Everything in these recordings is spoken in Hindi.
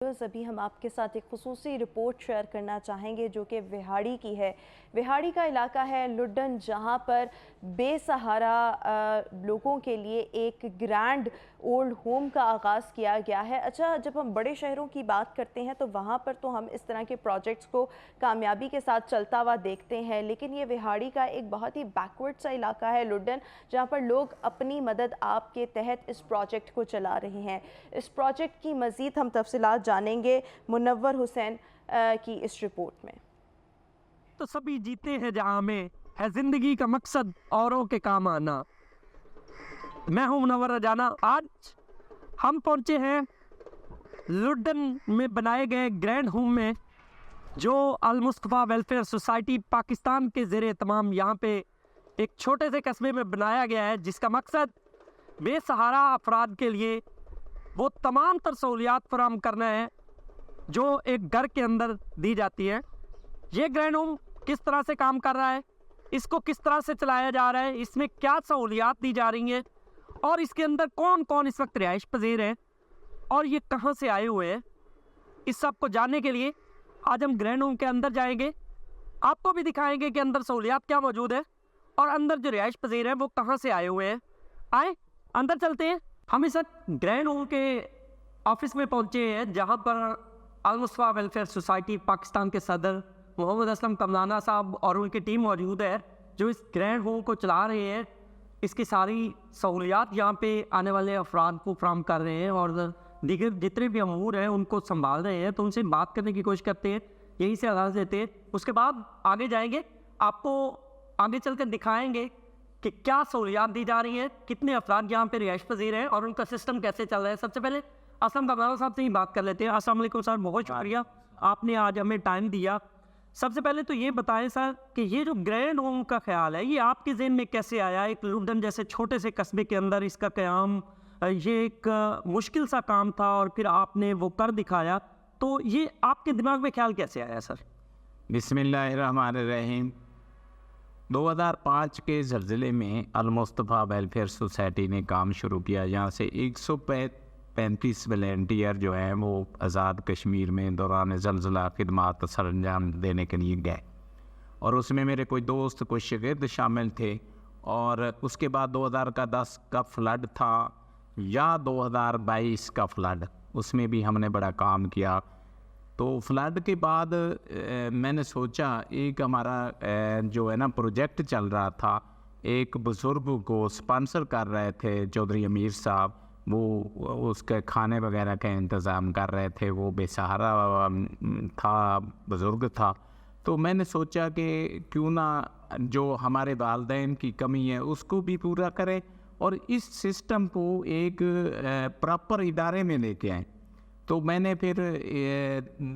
व्यूअर्स, अभी हम आपके साथ एक खुसूसी रिपोर्ट शेयर करना चाहेंगे जो कि विहाड़ी की है। विहाड़ी का इलाका है लुड्डन, जहां पर बेसहारा लोगों के लिए एक ग्रैंड ओल्ड होम का आगाज़ किया गया है। अच्छा, जब हम बड़े शहरों की बात करते हैं तो वहां पर तो हम इस तरह के प्रोजेक्ट्स को कामयाबी के साथ चलता हुआ देखते हैं, लेकिन ये विहाड़ी का एक बहुत ही बैकवर्ड सा इलाका है लुड्डन, जहाँ पर लोग अपनी मदद आपके तहत इस प्रोजेक्ट को चला रहे हैं। इस प्रोजेक्ट की मज़ीद हम तफसीलात जानेंगे मुनव्वर हुसैन की इस रिपोर्ट में। तो सभी जीते हैं जहां में है जिंदगी का मकसद औरों के काम आना। मैं हूं मुनव्वर रजाना। आज हम पहुंचे हैं लुड्डन में बनाए गए ग्रैंड होम में, जो अल मुस्तफ़ा वेलफेयर सोसाइटी पाकिस्तान के ज़ेरे तमाम यहाँ पे एक छोटे से कस्बे में बनाया गया है, जिसका मकसद बेसहारा अफराद के लिए वो तमाम तर सहूलियात फराहम करना है जो एक घर के अंदर दी जाती है। ये ग्रैंड होम किस तरह से काम कर रहा है, इसको किस तरह से चलाया जा रहा है, इसमें क्या सहूलियात दी जा रही हैं और इसके अंदर कौन कौन इस वक्त रिहाइश पजीर है और ये कहाँ से आए हुए हैं, इस सब को जानने के लिए आज हम ग्रैंड होम के अंदर जाएंगे। आपको भी दिखाएंगे कि अंदर सहूलियात क्या मौजूद है और अंदर जो रिहाइश पजीर हैं वो कहाँ से आए हुए हैं। आए अंदर चलते हैं। हम इस वक्त ग्रैंड होम के ऑफिस में पहुँचे हैं, जहाँ पर अल मुस्तफ़ा वेलफेयर सोसाइटी पाकिस्तान के सदर मोहम्मद असलम कमलाना साहब और उनकी टीम मौजूद है, जो इस ग्रैंड होम को चला रहे हैं। इसकी सारी सहूलियात यहाँ पे आने वाले अफराद को फराहम कर रहे हैं और दीगर जितने भी अमूर हैं उनको संभाल रहे हैं। तो उनसे बात करने की कोशिश करते हैं, यहीं से आगाज़ देते हैं, उसके बाद आगे जाएंगे। आपको आगे चल कर दिखाएँगे कि क्या सहूलियात दी जा रही हैं, कितने अफराद यहाँ पे रिहाइश पजीर हैं और उनका सिस्टम कैसे चल रहा है। सबसे पहले असलम कमलाना साहब से ही बात कर लेते हैं। अस्सलाम वालेकुम सर, बहुत शुक्रिया आपने आज हमें टाइम दिया। सबसे पहले तो ये बताएं सर कि ये जो ग्रैंड होम का ख्याल है ये आपके ज़हन में कैसे आया? एक लुड्डन जैसे छोटे से कस्बे के अंदर इसका क़याम, ये एक मुश्किल सा काम था और फिर आपने वो कर दिखाया, तो ये आपके दिमाग में ख्याल कैसे आया सर? बिस्मिल्लाहिर्रहमानिर्रहीम। 2005 के ज़लज़ले में अल मुस्तफ़ा वेलफेयर सोसाइटी ने काम शुरू किया। यहाँ से 135 वॉलंटियर जो हैं वो आज़ाद कश्मीर में दौरान ज़लज़ला खिदमात सरअंजाम देने के लिए गए और उसमें मेरे कोई दोस्त, कुछ शागिर्द शामिल थे। और उसके बाद 2010 का फ्लड था या 2022 का फ्लड, उसमें भी हमने बड़ा काम किया। तो फ्लड के बाद मैंने सोचा एक हमारा जो है ना प्रोजेक्ट चल रहा था, एक बुज़ुर्ग को स्पॉन्सर कर रहे थे चौधरी अमीर साहब, वो उसके खाने वगैरह का इंतज़ाम कर रहे थे। वो बेसहारा था, बुज़ुर्ग था। तो मैंने सोचा कि क्यों ना जो हमारे वालिदैन की कमी है उसको भी पूरा करें और इस सिस्टम को एक प्रॉपर इदारे में लेके आएँ। तो मैंने फिर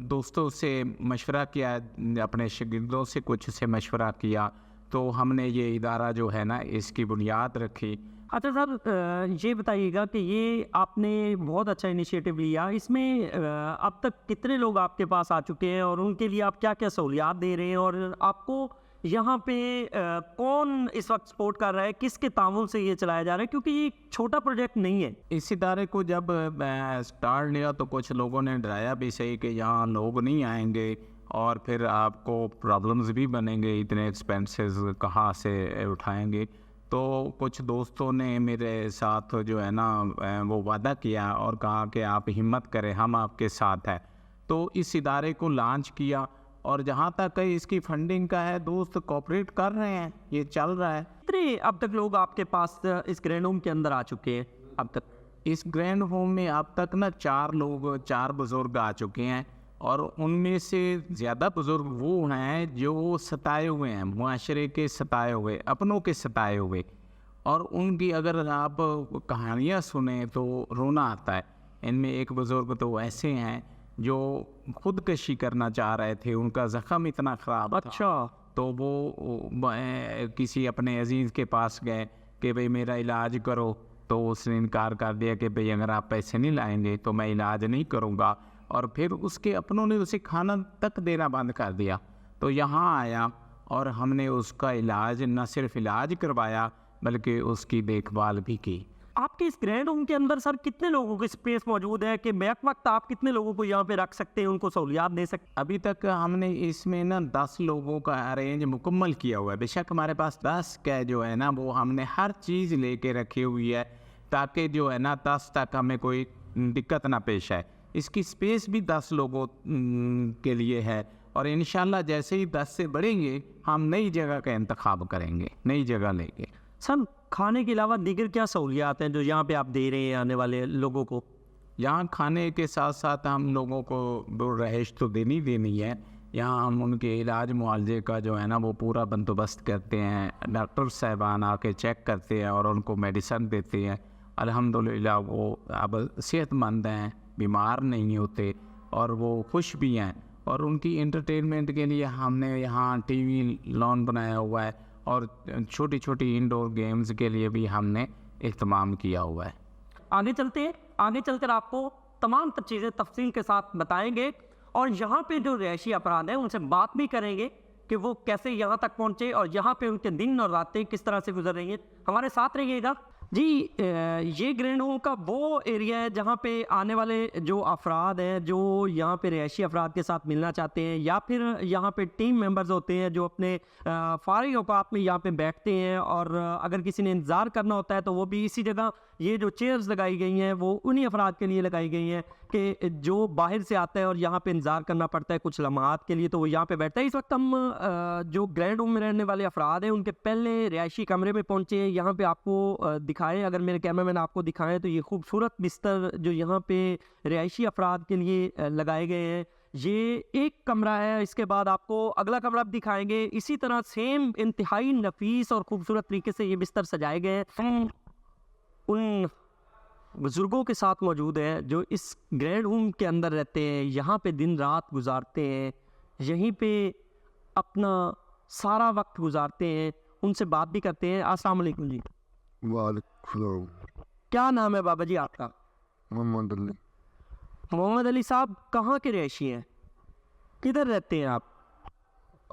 दोस्तों से मशवरा किया, अपने शागिर्दों से कुछ से मशवरा किया, तो हमने ये इदारा जो है ना इसकी बुनियाद रखी। अच्छा सर, ये बताइएगा कि ये आपने बहुत अच्छा इनिशिएटिव लिया, इसमें अब तक कितने लोग आपके पास आ चुके हैं और उनके लिए आप क्या क्या सहूलियात दे रहे हैं और आपको यहाँ पे कौन इस वक्त सपोर्ट कर रहा है, किसके तामुल से ये चलाया जा रहा है, क्योंकि ये छोटा प्रोजेक्ट नहीं है। इस इदारे को जब स्टार्ट लिया तो कुछ लोगों ने डराया भी सही कि यहाँ लोग नहीं आएंगे और फिर आपको प्रॉब्लम्स भी बनेंगे, इतने एक्सपेंसेस कहाँ से उठाएंगे। तो कुछ दोस्तों ने मेरे साथ जो है ना वो वादा किया और कहा कि आप हिम्मत करें, हम आपके साथ हैं। तो इस इदारे को लॉन्च किया और जहाँ तक इसकी फंडिंग का है दोस्त कोऑपरेट कर रहे हैं, ये चल रहा है। कितने अब तक लोग आपके पास इस ग्रैंड होम के अंदर आ चुके हैं अब तक? इस ग्रैंड होम में अब तक ना 4 बुज़ुर्ग आ चुके हैं और उनमें से ज़्यादा बुज़ुर्ग वो हैं जो सताए हुए हैं, मुआशरे के सताए हुए, अपनों के सताए हुए। और उनकी अगर आप कहानियाँ सुने तो रोना आता है। इनमें एक बुज़ुर्ग तो ऐसे हैं जो खुदकशी करना चाह रहे थे, उनका ज़ख़म इतना ख़राब था। अच्छा। तो वो किसी अपने अजीज़ के पास गए कि भाई मेरा इलाज करो, तो उसने इनकार कर दिया कि भाई अगर आप पैसे नहीं लाएंगे तो मैं इलाज नहीं करूँगा। और फिर उसके अपनों ने उसे खाना तक देना बंद कर दिया। तो यहाँ आया और हमने उसका इलाज, न सिर्फ इलाज करवाया बल्कि उसकी देखभाल भी की। आपके इस ग्रैंड होम के अंदर सर कितने लोगों की स्पेस मौजूद है कि बैक वक्त आप कितने लोगों को यहाँ पे रख सकते हैं, उनको सहूलियात दे सकते हैं? अभी तक हमने इसमें ना 10 लोगों का अरेंज मुकम्मल किया हुआ है। बेशक हमारे पास 10 का जो है ना वो हमने हर चीज़ लेके रखी हुई है ताकि जो है ना 10 तक हमें कोई दिक्कत ना पेश आए। इसकी स्पेस भी 10 लोगों के लिए है और इंशाल्लाह जैसे ही 10 से बढ़ेंगे हम नई जगह का इंतखाब करेंगे, नई जगह लेंगे। सर खाने के अलावा दीगर क्या सहूलियात हैं जो यहाँ पे आप दे रहे हैं आने वाले लोगों को? यहाँ खाने के साथ साथ हम लोगों को वो रहाइश तो देनी है। यहाँ हम उनके इलाज मुआवजे का जो है ना वो पूरा बंदोबस्त करते हैं। डॉक्टर साहबान आके चेक करते हैं और उनको मेडिसन देते हैं। अल्हम्दुलिल्लाह वो अब सेहतमंद हैं, बीमार नहीं होते और वो खुश भी हैं। और उनकी एंटरटेनमेंट के लिए हमने यहाँ टीवी लॉन बनाया हुआ है और छोटी छोटी इंडोर गेम्स के लिए भी हमने इत्माम किया हुआ है। आगे चलते हैं, आगे चलकर आपको तमाम चीज़ें तफसील के साथ बताएंगे और यहाँ पे जो रिहायशी अफराद हैं उनसे बात भी करेंगे कि वो कैसे यहाँ तक पहुँचे और यहाँ पे उनके दिन और रातें किस तरह से गुजर रही हैं। हमारे साथ रहिएगा जी। ये ग्रैंड होम का वो एरिया है जहाँ पे आने वाले जो अफराद हैं जो यहाँ पे रिहायशी अफराद के साथ मिलना चाहते हैं या फिर यहाँ पे टीम मेंबर्स होते हैं जो अपने फारिग औकात में यहाँ पे बैठते हैं और अगर किसी ने इंतज़ार करना होता है तो वो भी इसी जगह, ये जो चेयर्स लगाई गई हैं वो उन्हीं अफराद के लिए लगाई गई हैं कि जो बाहर से आता है और यहाँ पे इंतज़ार करना पड़ता है कुछ लम्हात के लिए तो वो यहाँ पे बैठता है। इस वक्त हम जो ग्रैंड होम में रहने वाले अफराद हैं उनके पहले रिहायशी कमरे में पहुँचे हैं। यहाँ पे आपको दिखाएं, अगर मेरे कैमरामैन आपको दिखाएं तो ये खूबसूरत बिस्तर जो यहाँ पे रिहायशी अफराद के लिए लगाए गए हैं, ये एक कमरा है। इसके बाद आपको अगला कमरा भी दिखाएंगे। इसी तरह सेम इंतहाई नफीस और खूबसूरत तरीके से ये बिस्तर सजाए गए हैं। उन बुज़ुर्गों के साथ मौजूद हैं जो इस ग्रैंड होम के अंदर रहते हैं, यहाँ पे दिन रात गुजारते हैं, यहीं पे अपना सारा वक्त गुजारते हैं। उनसे बात भी करते हैं। अस्सलाम वालेकुम जी। वालेकुम। क्या नाम है बाबा जी आपका? मोहम्मद अली। मोहम्मद अली साहब कहाँ के रहायशी हैं, किधर रहते हैं आप?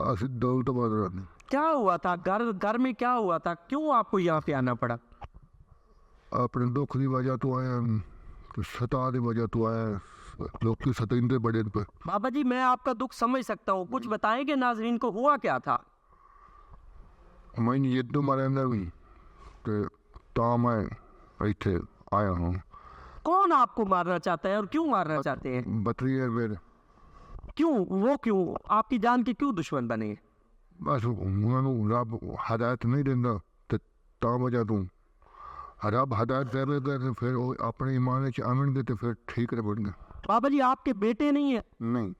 आसिफ दौलताबाद रहने। क्या हुआ था घर में, क्या हुआ था, क्यों आपको यहाँ पे आना पड़ा? अपने दुख की वजह तो आया, तो सता की वजह तो आया, लोग की सतेंदे बड़े पे। बाबा जी मैं आपका दुख समझ सकता हूँ, कुछ बताएंगे नाजरीन को हुआ क्या था? मैंने ये तो मारे अंदर हुई तो मैं इतने आया हूँ। कौन आपको मारना चाहता है और क्यों मारना चाहते हैं? बतरी है मेरे। क्यों, वो क्यों आपकी जान के क्यों दुश्मन बने? बस उन्होंने रब हदायत नहीं देता तो ता वजह तू रब हदायत दे फिर अपने ईमान च आमन दे तो फिर ठीक रह बढ़। बाबा जी आपके बेटे नहीं है? नहीं।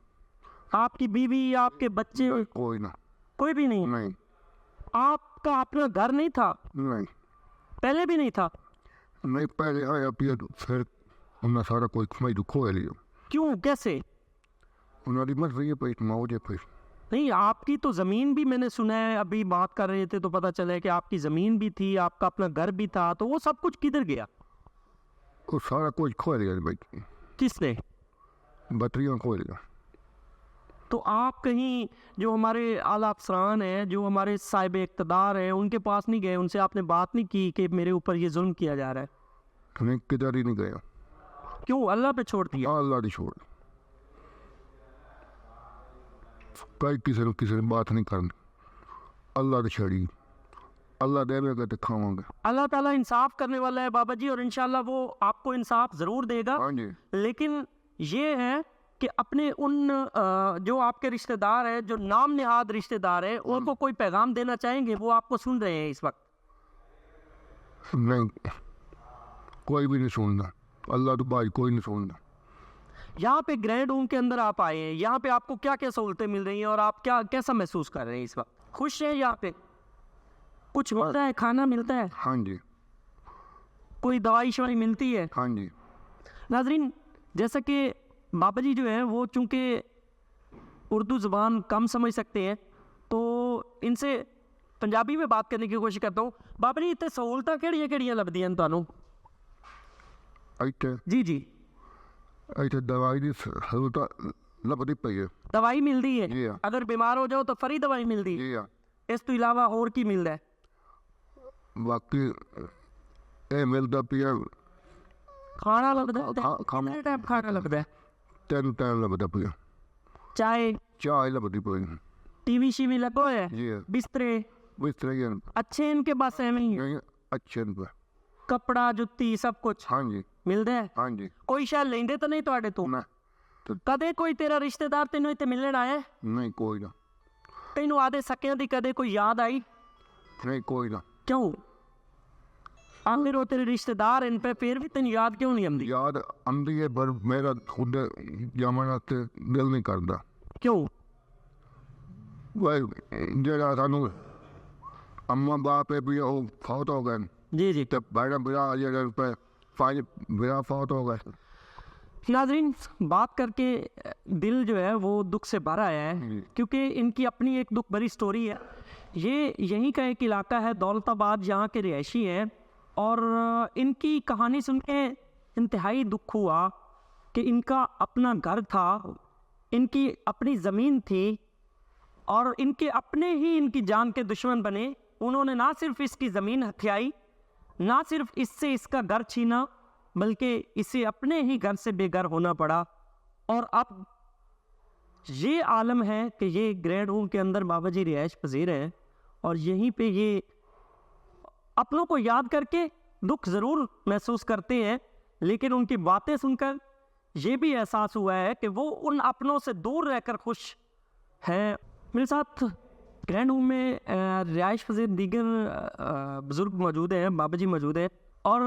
आपकी बीवी, आपके बच्चे? कोई ना। कोई भी नहीं? नहीं। आपका अपना घर नहीं था? नहीं। पहले भी नहीं था? नहीं, पहले आया पिया तो फिर उन्हें सारा कोई खमाई दुखो है लिया। क्यों, कैसे? उन्होंने मर रही है पैट मौजे फिर। नहीं, आपकी तो ज़मीन भी मैंने सुना है, अभी बात कर रहे थे तो पता चला है कि आपकी ज़मीन भी थी, आपका अपना घर भी था, तो वो सब कुछ किधर गया? वो सारा कुछ खो लिया भाई। किसने? बतरियाँ खो लिया। तो आप कहीं जो हमारे आला अफसरान हैं, जो हमारे साहिब इक़्तिदार हैं, उनके पास नहीं गए, उनसे आपने बात नहीं की कि मेरे ऊपर ये जुल्म किया जा रहा है? नहीं, किधर ही नहीं गया। क्यों, अल्लाह पे छोड़ दिया? अल्लाह ने छोड़। कई किसी ने बात नहीं करनी, अल्लाह ने छड़ी। अल्लाह देवेगा तो खावांगे। अल्लाह ताला इंसाफ करने वाला है बाबा जी और इंशाल्लाह वो आपको इंसाफ ज़रूर देगा। हाँ जी। लेकिन ये है कि अपने उन जो आपके रिश्तेदार हैं, जो नाम निहाद रिश्तेदार हैं, उनको कोई पैगाम देना चाहेंगे? वो आपको सुन रहे हैं इस वक्त? नहीं, कोई भी नहीं सुनना। अल्लाह तो भाई कोई नहीं सुनना। यहाँ पे ग्रैंड होम के अंदर आप आए हैं, यहाँ पे आपको क्या क्या सहूलतें मिल रही हैं और आप क्या कैसा महसूस कर रहे हैं इस वक्त? खुश हैं यहाँ पे? कुछ मिलता है, खाना मिलता है? हाँ जी। कोई दवाई शवाई मिलती है? हाँ जी। नाजरीन, जैसा कि बाबा जी जो है वो चूँकि उर्दू ज़बान कम समझ सकते हैं तो इनसे पंजाबी में बात करने की कोशिश करता हूँ। बाबा जी इतने सहूलतां केड़ियां लभदियां तुहानू? इतने जी जी। इतने दवाई की सहूलत लभदी पई है। दवाई मिलती है? जी हाँ। अगर बीमार हो जाओ तो फ्री दवाई मिलती है? जी हाँ। इस तो इलावा और की मिलता है? बाकी ਇਹ ਮਿਲਦਾ ਪਿਆ ਖਾਣਾ ਲੱਗਦਾ ਹੈ? ਖਾ- ਖਾਣਾ- ਕਿੰਨੇ ਟਾਈਮ ਖਾਣਾ ਲੱਗਦਾ ਹੈ? 3 ਟਾਈਮ ਲੱਭਦਾ ਪਿਆ ਚਾय ਚਾਹ ਹੀ ਲੱਭਦੀ ਪਈ टीवी शीवी लगो है जी बिस्तरे बिस्तर ही अच्छे इनके पास है नहीं नहीं अच्छे ने कपड़ा जुत्ती सब कुछ हाँ जी मिलता है हाँ जी कोई शायद लेंदे तो नहीं ਤੁਹਾਡੇ ਤੋਂ ना तो ਕਦੇ ਕੋਈ ਤੇਰਾ ਰਿਸ਼ਤੇਦਾਰ ਤੈਨੂੰ ਇੱਥੇ ਮਿਲਣ ਆਇਆ ਹੈ? नहीं कोई ना ਤੈਨੂੰ ਆਦੇ ਸਕਿਆਂ ਦੀ ਕਦੇ ਕੋਈ ਯਾਦ ਆਈ नहीं कोई ना क्यों आखिर वो तेरे रिश्तेदार इन पे फिर भी तेन याद क्यों नहीं आती याद आंदी है पर मेरा खुद जामन ते दिल नहीं करता क्यों भाई जरा सानू अम्मा बाप है भी वो फौत हो गए जी जी तो बड़ा बुरा जरा पे फाइल बुरा फौत हो गए नाजरीन बात करके दिल जो है वो दुख से भर आया है जी। क्योंकि इनकी अपनी एक दुख भरी स्टोरी है। ये यहीं का एक इलाका है दौलताबाद, यहाँ के रिहायशी हैं और इनकी कहानी सुन के इंतहाई दुख हुआ कि इनका अपना घर था, इनकी अपनी ज़मीन थी और इनके अपने ही इनकी जान के दुश्मन बने। उन्होंने ना सिर्फ इसकी ज़मीन हथियाई, ना सिर्फ इससे इसका घर छीना, बल्कि इसे अपने ही घर से बेघर होना पड़ा। और अब ये आलम है कि ये ग्रैंड होम के अंदर बाबा जी रिहाइश पजीर हैं और यहीं पे ये अपनों को याद करके दुख ज़रूर महसूस करते हैं, लेकिन उनकी बातें सुनकर ये भी एहसास हुआ है कि वो उन अपनों से दूर रहकर खुश हैं। मेरे साथ ग्रैंड होम में रिहाइश पजीर दीगर बुज़ुर्ग मौजूद हैं, बाबा जी मौजूद हैं और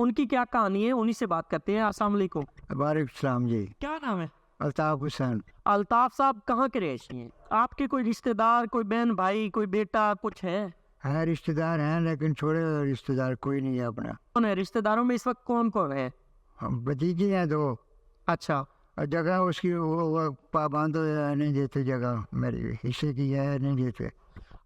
उनकी क्या कहानी है उन्हीं से बात करते हैं। अस्सलाम वालेकुम। वालेकुम सलाम जी। क्या नाम है? अल्ताफ हुसैन। अल्ताफ साहब कहाँ के रिहायशी हैं? आपके कोई रिश्तेदार, कोई बहन भाई, कोई बेटा कुछ है? हैं रिश्तेदार हैं लेकिन छोड़े रिश्तेदार कोई नहीं है अपना। कौन है रिश्तेदारों में इस वक्त कौन कौन है? हम भतीजे हैं 2 अच्छा और जगह उसकी वो पाबंद नहीं देते, जगह मेरे हिस्से की है नहीं देते।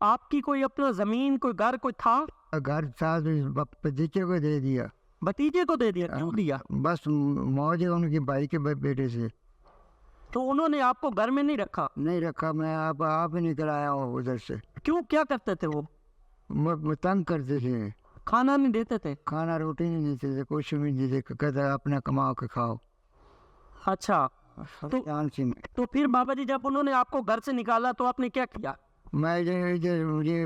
आपकी कोई अपना जमीन, कोई घर, कोई था? घर था तो भतीजे को दे दिया। भतीजे को दे दिया? क्यों दिया? बस मौज है उनकी भाई के बेटे से। तो उन्होंने आपको घर में नहीं रखा? नहीं रखा, मैं आप ही निकल आया हूँ उधर से। क्यों, क्या करते थे वो? तंग करते थे, खाना नहीं देते थे? खाना रोटी नहीं देते थे, कुछ भी नहीं देते, कहते अपना कमा के खाओ। अच्छा जान सी में तो फिर बाबा जी जब उन्होंने आपको घर से निकाला तो आपने क्या किया? मैं मुझे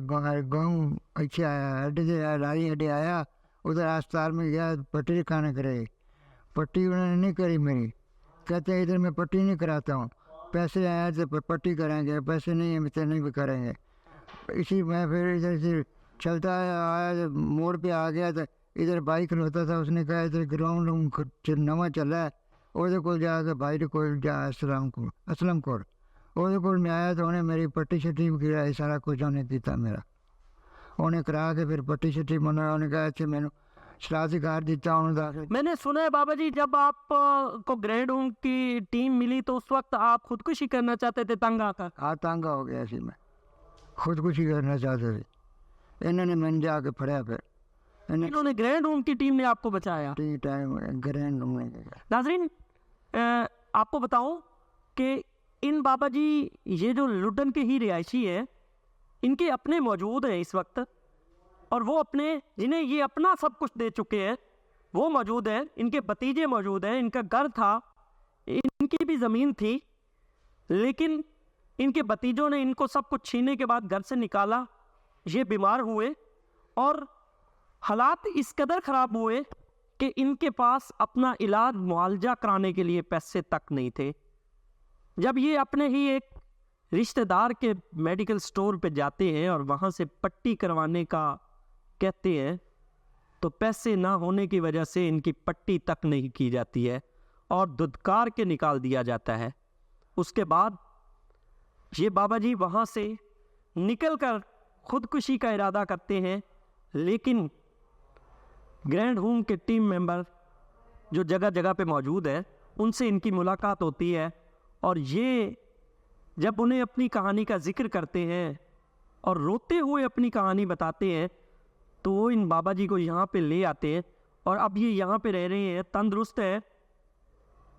गाँव अच्छे आया, अड्डे से लाई अड्डे आया, उधर अस्पताल में गया, पट्टी दिखाने करे। पट्टी उन्होंने नहीं करी मेरी, कहते हैं इधर मैं पट्टी नहीं कराता हूँ, पैसे आया तो पट्टी कराएंगे, पैसे नहीं है तो नहीं भी करेंगे। इसी मैं फिर इधर से चलता आया, मोड़ पे आ गया तो इधर बाइक खलोता था, उसने कहा इधर ग्राउंड नवा चला है, ਉਹਦੇ ਕੋਲ ਜਾ ਕੇ भाई को जा असलम को ਉਹਦੇ ਕੋਲ मैं आया तो उन्हें मेरी पट्टी शट्टी भी कराई, सारा कुछ उन्हें किया मेरा। उन्हें करा के फिर पट्टी शट्टी मना, उन्हें कहा अच्छा मैंने शरारती कार दिता उन्होंने। मैंने सुना है बाबा जी जब आप को ग्रैंड होम की टीम मिली तो उस वक्त आप खुदकुशी करना चाहते थे तंग आकर? हाँ तंग हो गया सी, मैं खुदकुशी करना चाहते थे। इन्होंने मैंने जाके फड़िया, फिर इन्होंने ग्रैंड होम की टीम ने आपको बचाया? टाइम ग्रैंड में। नाजरीन आपको बताऊं कि इन बाबा जी ये जो लुडन के ही रिहायशी है, इनके अपने मौजूद हैं इस वक्त और वो अपने जिन्हें ये अपना सब कुछ दे चुके हैं वो मौजूद हैं, इनके भतीजे मौजूद हैं, इनका घर था, इनकी भी ज़मीन थी, लेकिन इनके भतीजों ने इनको सब कुछ छीनने के बाद घर से निकाला। ये बीमार हुए और हालात इस कदर ख़राब हुए कि इनके पास अपना इलाज मुआवजा कराने के लिए पैसे तक नहीं थे। जब ये अपने ही एक रिश्तेदार के मेडिकल स्टोर पे जाते हैं और वहाँ से पट्टी करवाने का कहते हैं तो पैसे ना होने की वजह से इनकी पट्टी तक नहीं की जाती है और धुतकार के निकाल दिया जाता है। उसके बाद ये बाबा जी वहाँ से निकलकर खुदकुशी का इरादा करते हैं, लेकिन ग्रैंड होम के टीम मेंबर जो जगह जगह पे मौजूद है उनसे इनकी मुलाकात होती है और ये जब उन्हें अपनी कहानी का जिक्र करते हैं और रोते हुए अपनी कहानी बताते हैं तो वो इन बाबा जी को यहाँ पे ले आते हैं और अब ये यहाँ पे रह रहे हैं, तंदुरुस्त है,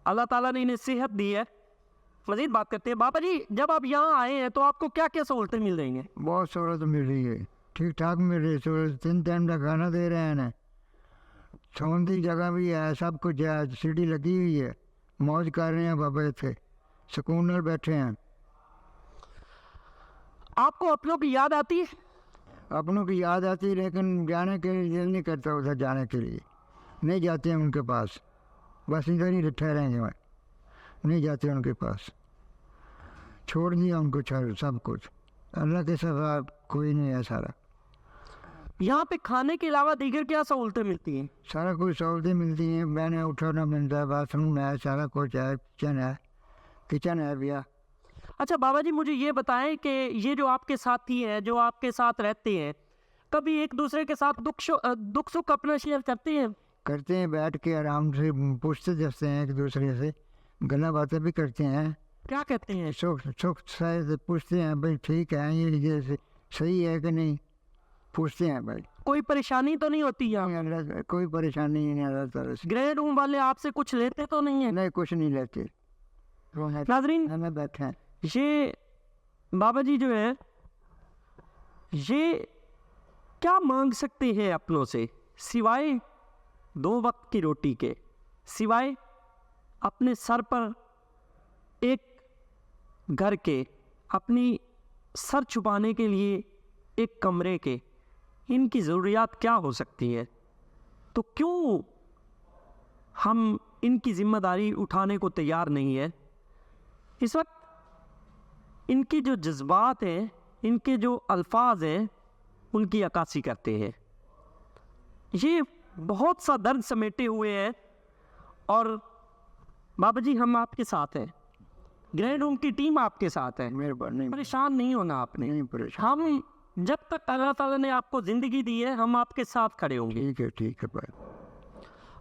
अल्लाह ताला ने इन्हें सेहत दी है। मज़ीद बात करते हैं। बाबा जी जब आप यहाँ आए हैं तो आपको क्या क्या सहूलतें मिल रही हैं? बहुत सहूलत मिल रही है। ठीक ठाक मिल रही, 3 टाइम का खाना दे रहे हैं ना, सोने की जगह भी है, सब कुछ है, सीढ़ी लगी हुई है, मौज कर रहे हैं बाबा थे, सुकून में बैठे हैं। आपको अपनों की याद आती है? अपनों की याद आती है, लेकिन जाने के लिए दिल नहीं करता उधर जाने के लिए, नहीं जाते हैं उनके पास, बस इधर ही ठहरेंगे, मैं नहीं जाते उनके पास, छोड़ दिया उनको सब कुछ, अल्लाह के सिवा कोई नहीं है सारा। यहाँ पे खाने के अलावा दीगर क्या सहूलतें मिलती हैं? सारा कुछ सहूलतें मिलती हैं, मैंने उठाना मिलता है, बाथरूम है, सारा कुछ है, किचन है भैया। अच्छा बाबा जी, मुझे ये बताएं कि ये जो आपके साथी हैं, जो आपके साथ रहते हैं, कभी एक दूसरे के साथ दुख सुख अपना शेयर करते हैं? करते हैं, बैठ के आराम से पूछते जैसे हैं एक दूसरे से, गला बातें भी करते हैं, क्या कहते हैं? सुख से पूछते हैं, भाई ठीक है ये सही है कि नहीं, पूछते हैं भाई। कोई परेशानी तो नहीं होती यहाँ? अल्लाह कोई परेशानी नहीं, अल्लाह ताला से। ग्रे रूम वाले आपसे कुछ लेते तो नहीं है? नहीं, कुछ नहीं लेते। नाजरीन, हमें बैठे हैं, ये बाबा जी जो है, ये क्या मांग सकते हैं अपनों से, सिवाय 2 वक्त की रोटी के, सिवाय अपने सर पर एक घर के, अपनी सर छुपाने के लिए एक कमरे के, इनकी ज़रूरियात क्या हो सकती है? तो क्यों हम इनकी ज़िम्मेदारी उठाने को तैयार नहीं है? इस वक्त इनकी जो जज्बात हैं, इनके जो अल्फाज हैं, उनकी अक्कासी करते हैं। ये बहुत सा दर्द समेटे हुए हैं, और बाबा जी हम आपके साथ हैं, ग्रैंड होम की टीम आपके साथ है, मेहरबानी, परेशान नहीं होना आपने। नहीं परेशान, हम जब तक अल्लाह ताला ने आपको ज़िंदगी दी है, हम आपके साथ खड़े होंगे। ठीक है भाई।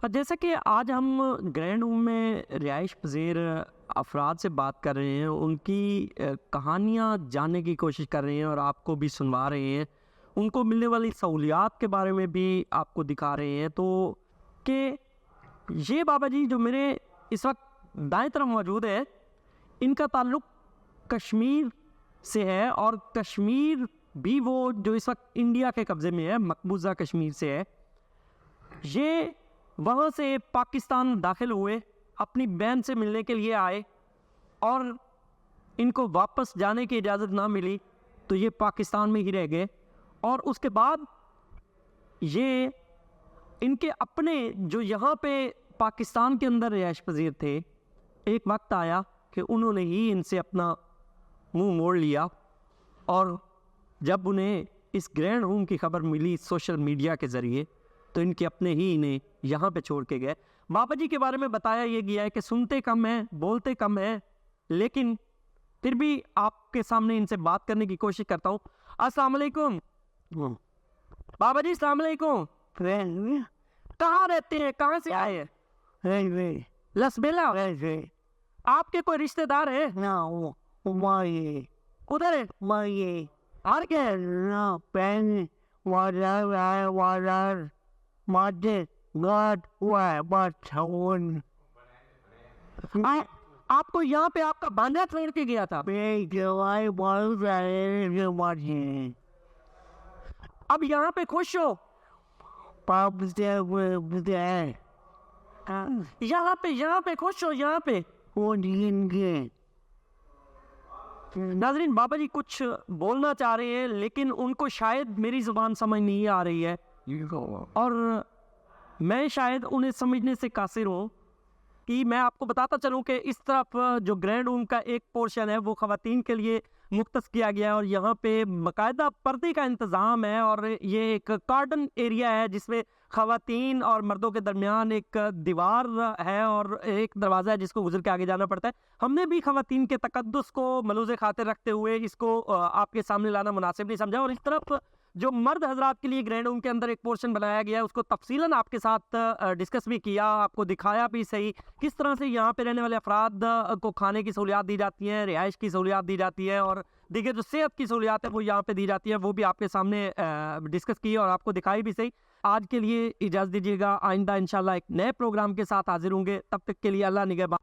और जैसे कि आज हम ग्रैंड होम में रिहाइश पज़ीर अफराद से बात कर रहे हैं, उनकी कहानियाँ जानने की कोशिश कर रहे हैं और आपको भी सुनवा रहे हैं, उनको मिलने वाली सहूलियात के बारे में भी आपको दिखा रहे हैं। तो कि ये बाबा जी जो मेरे इस वक्त दाएं तरफ मौजूद है, इनका ताल्लुक़ कश्मीर से है, और कश्मीर भी वो जो इस वक्त इंडिया के कब्ज़े में है, मकबूजा कश्मीर से है। ये वहाँ से पाकिस्तान दाखिल हुए, अपनी बहन से मिलने के लिए आए, और इनको वापस जाने की इजाज़त ना मिली तो ये पाकिस्तान में ही रह गए। और उसके बाद ये इनके अपने जो यहाँ पे पाकिस्तान के अंदर रिहाइश पज़ीर थे, एक वक्त आया कि उन्होंने ही इनसे अपना मुंह मोड़ लिया, और जब उन्हें इस ग्रैंड होम की खबर मिली सोशल मीडिया के ज़रिए, तो इनके अपने ही इन्हें यहाँ पे छोड़ के गए। बाबा जी के बारे में बताया ये गया है कि सुनते कम हैं, बोलते कम हैं, लेकिन फिर भी आपके सामने इनसे बात करने की कोशिश करता हूँ। अस्सलाम वालेकुम बाबा जी, अस्सलाम वालेकुम। कहाँ रहते हैं, कहाँ से आए हैं? लसबेला। आपके कोई रिश्तेदार है? उधर है? और क्या है? आपको यहाँ पे आपका बांधा छोड़ के गया था? अब यहाँ पे खुश हो? यहाँ पे खुश हो? यहाँ पे नाज़रीन, बाबा जी कुछ बोलना चाह रहे हैं, लेकिन उनको शायद मेरी ज़ुबान समझ नहीं आ रही है, और मैं शायद उन्हें समझने से कासिर हूँ। कि मैं आपको बताता चलूँ कि इस तरफ जो ग्रैंड होम का एक पोर्शन है वो ख़वातीन के लिए मुख्तस किया गया है, और यहाँ पे बाकायदा पर्दे का इंतज़ाम है, और ये एक गार्डन एरिया है जिसमें ख़वातीन और मर्दों के दरमियान एक दीवार है और एक दरवाज़ा है जिसको गुजर के आगे जाना पड़ता है। हमने भी ख़वातीन के तक़द्दुस को मलूज़े खातिर रखते हुए इसको आपके सामने लाना मुनासिब नहीं समझा, और इस तरफ जो मर्द हजरात के लिए ग्रैंड होम के अंदर एक पोर्शन बनाया गया है, उसको तफसीलन आपके साथ डिस्कस भी किया, आपको दिखाया भी सही किस तरह से यहाँ पे रहने वाले अफराद को खाने की सहूलियात दी जाती हैं, रिहाइश की सहूलियात दी जाती है, और देखिए जो सेहत की सहूलियात है वो यहाँ पे दी जाती है, वो भी आपके सामने डिस्कस की और आपको दिखाई भी सही। आज के लिए इजाज़त दीजिएगा, आइंदा इंशाल्लाह एक नए प्रोग्राम के साथ हाजिर होंगे, तब तक के लिए अल्लाह निगहबान।